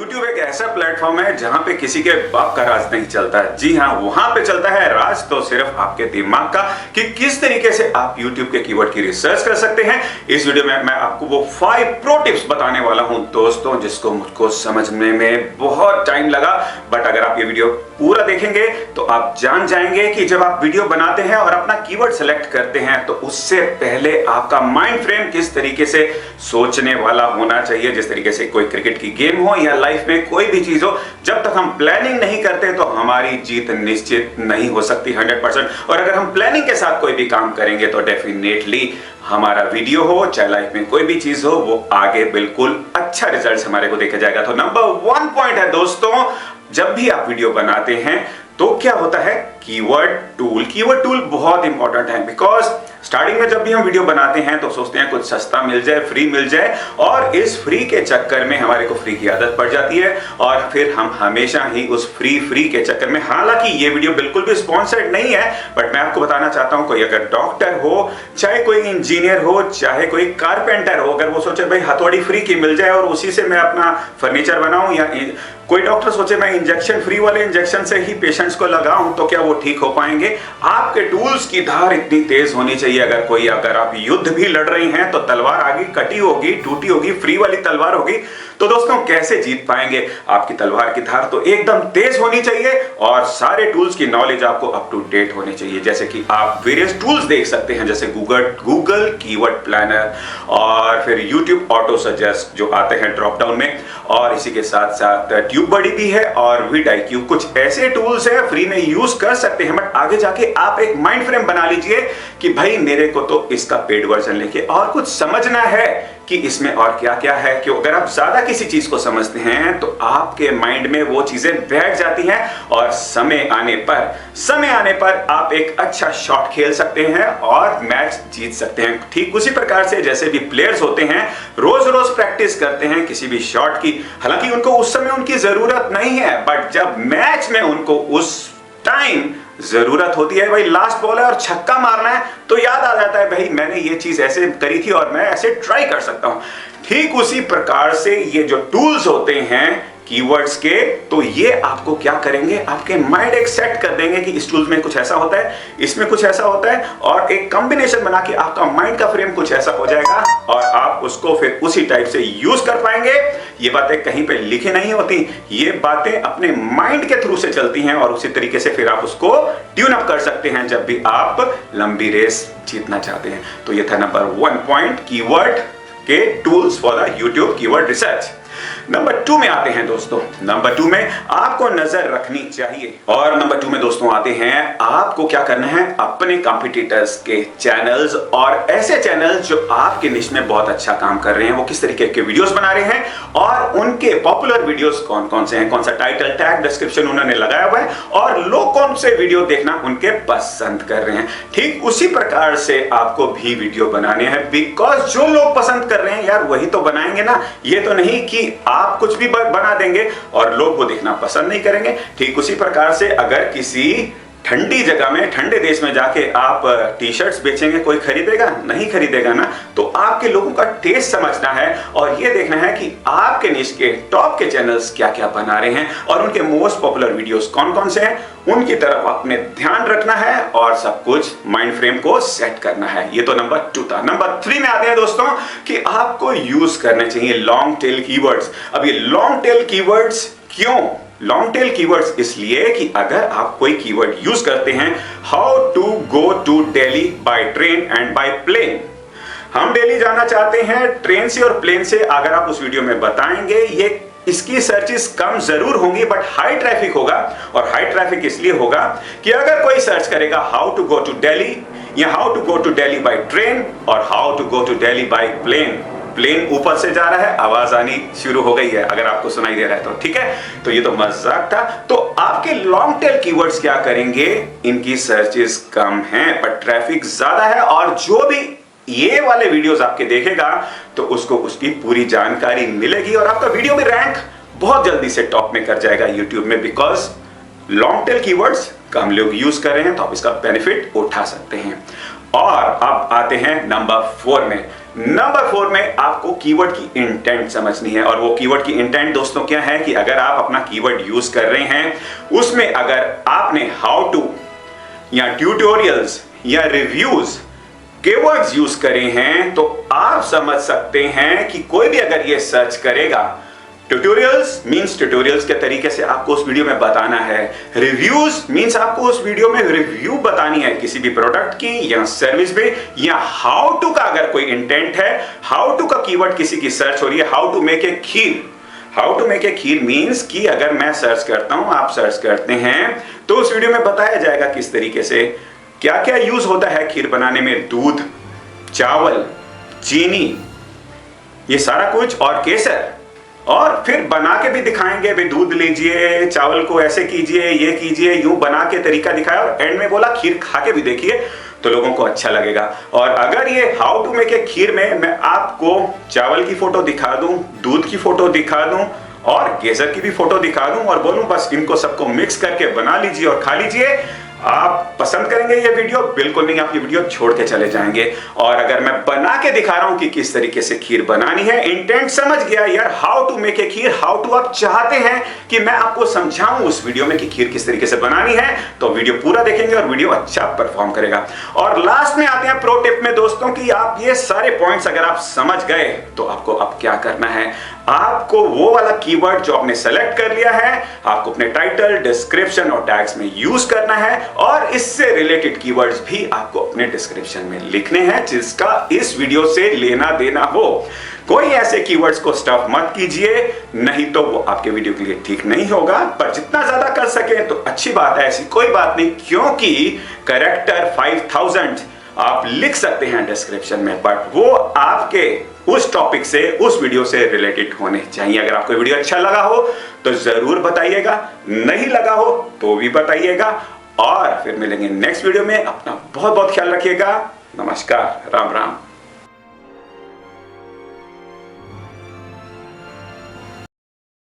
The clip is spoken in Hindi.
YouTube एक ऐसा प्लेटफॉर्म है जहां पे किसी के बाप का राज नहीं चलता। जी हाँ, वहां पे चलता है राज तो सिर्फ आपके दिमाग का कि किस तरीके से आप YouTube के कीवर्ड की रिसर्च कर सकते हैं। इस वीडियो में मैं आपको वो 5 प्रो टिप्स बताने वाला हूं दोस्तों, जिसको मुझको समझने में बहुत टाइम लगा। बट अगर आप ये वीडियो पूरा देखेंगे तो आप जान जाएंगे कि जब आप वीडियो बनाते हैं और अपना कीवर्ड सेलेक्ट करते हैं तो उससे पहले आपका माइंड फ्रेम किस तरीके से सोचने वाला होना चाहिए। जिस तरीके से कोई क्रिकेट की गेम हो या लाइफ में कोई भी चीज हो, जब तक हम प्लानिंग नहीं करते तो हमारी जीत निश्चित नहीं हो सकती 100%। और अगर हम प्लानिंग के साथ कोई भी काम करेंगे तो डेफिनेटली हमारा वीडियो हो चाहे लाइफ में कोई भी चीज हो, वो आगे बिल्कुल अच्छा रिजल्ट हमारे को देखा जाएगा। तो नंबर 1 पॉइंट है दोस्तों, जब भी आप वीडियो बनाते हैं तो क्या होता है, कीवर्ड टूल। कीवर्ड टूल बहुत इंपॉर्टेंट है बिकॉज स्टार्टिंग में जब भी हम वीडियो बनाते हैं तो सोचते हैं कुछ सस्ता मिल जाए, फ्री मिल जाए, और इस फ्री के चक्कर में हमारे को फ्री की आदत पड़ जाती है और फिर हम हमेशा ही उस फ्री के चक्कर में, हालांकि ये वीडियो बिल्कुल भी स्पॉन्सर्ड नहीं है बट मैं आपको बताना चाहता हूं, कोई अगर डॉक्टर हो, चाहे कोई इंजीनियर हो, चाहे कोई कारपेंटर हो, अगर वो सोचे भाई हथौड़ी फ्री की मिल जाए और उसी से मैं अपना फर्नीचर बनाऊं, या कोई डॉक्टर सोचे मैं इंजेक्शन फ्री वाले इंजेक्शन से ही पेशेंट्स को लगाऊं, तो क्या वो ठीक हो पाएंगे? आपके टूल्स की धार इतनी तेज होनी चाहिए। अगर आप युद्ध भी लड़ रही हैं तो तलवार आगे कटी होगी, टूटी होगी, फ्री वाली तलवार होगी, तो दोस्तों कैसे जीत पाएंगे? आपकी तलवार की धार तो एकदम तेज होनी चाहिए और सारे टूल्स की नॉलेज आपको अप टू डेट होनी चाहिए। जैसे कि आप वेरियस टूल्स देख सकते हैं, जैसे गूगल कीवर्ड प्लानर और फिर यूट्यूब ऑटो सजेस्ट जो आते हैं ड्रॉप डाउन में, और इसी के साथ साथ ट्यूबबडी भी है और vidIQ। कुछ ऐसे टूल्स है फ्री में यूज कर सकते हैं, बट आगे जाके आप एक माइंड फ्रेम बना लीजिए कि भाई मेरे को तो इसका पेड वर्जन लेके और कुछ समझना है कि इसमें और क्या क्या है। क्यों? अगर आप ज्यादा किसी चीज को समझते हैं तो आपके माइंड में वो चीजें बैठ जाती हैं और समय आने पर आप एक अच्छा शॉट खेल सकते हैं और मैच जीत सकते हैं। ठीक उसी प्रकार से जैसे भी प्लेयर्स होते हैं, रोज रोज प्रैक्टिस करते हैं किसी भी शॉट की, हालांकि उनको उस समय उनकी जरूरत नहीं है, बट जब मैच में उनको उस टाइम जरूरत होती है, भाई लास्ट बॉल है और छक्का मारना है, तो याद आ जाता है भाई मैंने ये चीज ऐसे करी थी और मैं ऐसे ट्राई कर सकता हूं। ठीक उसी प्रकार से ये जो टूल्स होते हैं कीवर्ड्स के, तो ये आपको क्या करेंगे, आपके माइंड एक सेट कर देंगे कि इस टूल्स में कुछ ऐसा होता है, इसमें कुछ ऐसा होता है, और एक कॉम्बिनेशन बना के आपका माइंड का फ्रेम कुछ ऐसा हो जाएगा और आप उसको फिर उसी टाइप से यूज कर पाएंगे। ये बातें कहीं पे लिखी नहीं होती, ये बातें अपने माइंड के थ्रू से चलती हैं और उसी तरीके से फिर आप उसको ट्यून अप कर सकते हैं जब भी आप लंबी रेस जीतना चाहते हैं। तो ये था नंबर 1 पॉइंट, कीवर्ड के tools for the YouTube keyword research. Number 2 में आते हैं दोस्तों। नंबर 2 में आपको नजर रखनी चाहिए, और नंबर 2 में दोस्तों आते हैं आपको क्या करना है, अपने कॉम्पिटिटर्स के चैनल्स और ऐसे चैनल्स जो आपके निश में बहुत अच्छा काम कर रहे हैं, वो किस तरीके के वीडियोस बना रहे हैं और उनके पॉपुलर वीडियोस कौन कौन से हैं, कौन सा टाइटल टैग डिस्क्रिप्शन उन्होंने लगाया हुआ है और लोग कौन से वीडियो देखना उनके पसंद कर रहे हैं। ठीक उसी प्रकार से आपको भी वीडियो बनाने हैं, बिकॉज जो लोग पसंद कर रहे हैं यार वही तो बनाएंगे ना। ये तो नहीं कि आप कुछ भी बना देंगे और लोग वो देखना पसंद नहीं करेंगे। ठीक उसी प्रकार से अगर किसी ठंडी जगह में, ठंडे देश में जाके आप टी शर्ट्स बेचेंगे, कोई खरीदेगा? नहीं खरीदेगा ना। तो आपके लोगों का टेस्ट समझना है और ये देखना है कि आपके निश के टॉप के चैनल्स क्या क्या बना रहे हैं और उनके मोस्ट पॉपुलर वीडियोस कौन कौन से हैं, उनकी तरफ अपने ध्यान रखना है और सब कुछ माइंड फ्रेम को सेट करना है। ये तो नंबर 2 था। नंबर 3 में आते हैं दोस्तों कि आपको यूज करने चाहिए लॉन्ग टेल कीवर्ड्स। अब ये लॉन्ग टेल कीवर्ड्स क्यों? लॉन्ग टेल कीवर्ड्स इसलिए कि अगर आप कोई कीवर्ड यूज करते हैं, how to go to Delhi by train and by plane, हम दिल्ली जाना चाहते हैं ट्रेन से और प्लेन से, अगर आप उस वीडियो में बताएंगे, ये इसकी सर्चेस कम जरूर होंगी बट हाई ट्रैफिक होगा। और हाई ट्रैफिक इसलिए होगा कि अगर कोई सर्च करेगा how to go to Delhi या how to go to Delhi by train और how to go to Delhi by plane, plane ऊपर से जा रहा है, आवाज आनी शुरू हो गई है, अगर आपको सुनाई दे रहा है तो ठीक है। तो ये तो मजाक था। तो आपके लॉन्ग टेल कीवर्ड्स क्या करेंगे, इनकी सर्चेस कम हैं पर ट्रैफिक ज्यादा है, और जो भी ये वाले वीडियोस आपके देखेगा तो उसको उसकी पूरी जानकारी मिलेगी और आपका वीडियो भी रैंक बहुत जल्दी से टॉप में कर जाएगा यूट्यूब में, बिकॉज लॉन्ग टेल कीवर्ड्स कम लोग यूज कर रहे हैं तो आप इसका बेनिफिट उठा सकते हैं। और अब आते हैं नंबर 4 में। नंबर 4 में आपको कीवर्ड की इंटेंट समझनी है। और वो कीवर्ड की इंटेंट दोस्तों क्या है कि अगर आप अपना कीवर्ड यूज कर रहे हैं, उसमें अगर आपने हाउ टू या ट्यूटोरियल्स या रिव्यूज कीवर्ड्स यूज करे हैं, तो आप समझ सकते हैं कि कोई भी अगर ये सर्च करेगा, ट्यूटोरियल्स मींस ट्यूटोरियल्स के तरीके से आपको उस वीडियो में बताना है, रिव्यूज मींस आपको उस वीडियो में रिव्यू बतानी है किसी भी प्रोडक्ट की या सर्विस पे, या हाउ टू का अगर कोई इंटेंट है, हाउ टू का कीवर्ड किसी की सर्च हो रही है, how to make a kheer. How to make a kheer means कि अगर मैं सर्च करता हूं, आप सर्च करते हैं, तो उस वीडियो में बताया जाएगा किस तरीके से क्या क्या यूज होता है खीर बनाने में। दूध, चावल, चीनी, ये सारा कुछ, और केसर। और फिर बना के भी दिखाएंगे, भाई दूध लीजिए, चावल को ऐसे कीजिए, ये कीजिए, यूं बना के तरीका दिखाया, और एंड में बोला खीर खा के भी देखिए तो लोगों को अच्छा लगेगा। और अगर ये हाउ टू मेक ए खीर में मैं आपको चावल की फोटो दिखा दूं, दूध की फोटो दिखा दूं और केसर की भी फोटो दिखा दूं और बोलूं बस इनको सबको मिक्स करके बना लीजिए और खा लीजिए, आप पसंद करेंगे ये वीडियो? बिल्कुल नहीं, आप ये वीडियो छोड़ के चले जाएंगे। और अगर मैं बना के दिखा रहा हूं कि किस तरीके से खीर बनानी है, इंटेंट समझ गया यार, how to make a kheer, how to आप चाहते हैं कि मैं आपको समझाऊं उस वीडियो में कि खीर किस तरीके से बनानी है, तो वीडियो पूरा देखेंगे और वीडियो अच्छा परफॉर्म करेगा। और लास्ट में आते हैं प्रो टिप में दोस्तों की, आप ये सारे पॉइंट्स अगर आप समझ गए तो आपको अब क्या करना है, आपको वो वाला कीवर्ड जो आपने सेलेक्ट कर लिया है, आपको अपने टाइटल, डिस्क्रिप्शन और टैग्स में यूज करना है, और इससे रिलेटेड कीवर्ड्स भी आपको अपने डिस्क्रिप्शन में लिखने हैं जिसका इस वीडियो से लेना देना हो। कोई ऐसे कीवर्ड्स को स्टफ मत कीजिए, नहीं तो वो आपके वीडियो के लिए ठीक नहीं होगा। पर जितना ज्यादा कर सके तो अच्छी बात है, ऐसी कोई बात नहीं, क्योंकि कैरेक्टर 5000 आप लिख सकते हैं डिस्क्रिप्शन में, बट वो आपके उस टॉपिक से, उस वीडियो से रिलेटेड होने चाहिए। अगर आपको वीडियो अच्छा लगा हो तो जरूर बताइएगा, नहीं लगा हो तो भी बताइएगा, और फिर मिलेंगे नेक्स्ट वीडियो में। अपना बहुत बहुत ख्याल रखिएगा। नमस्कार, राम राम।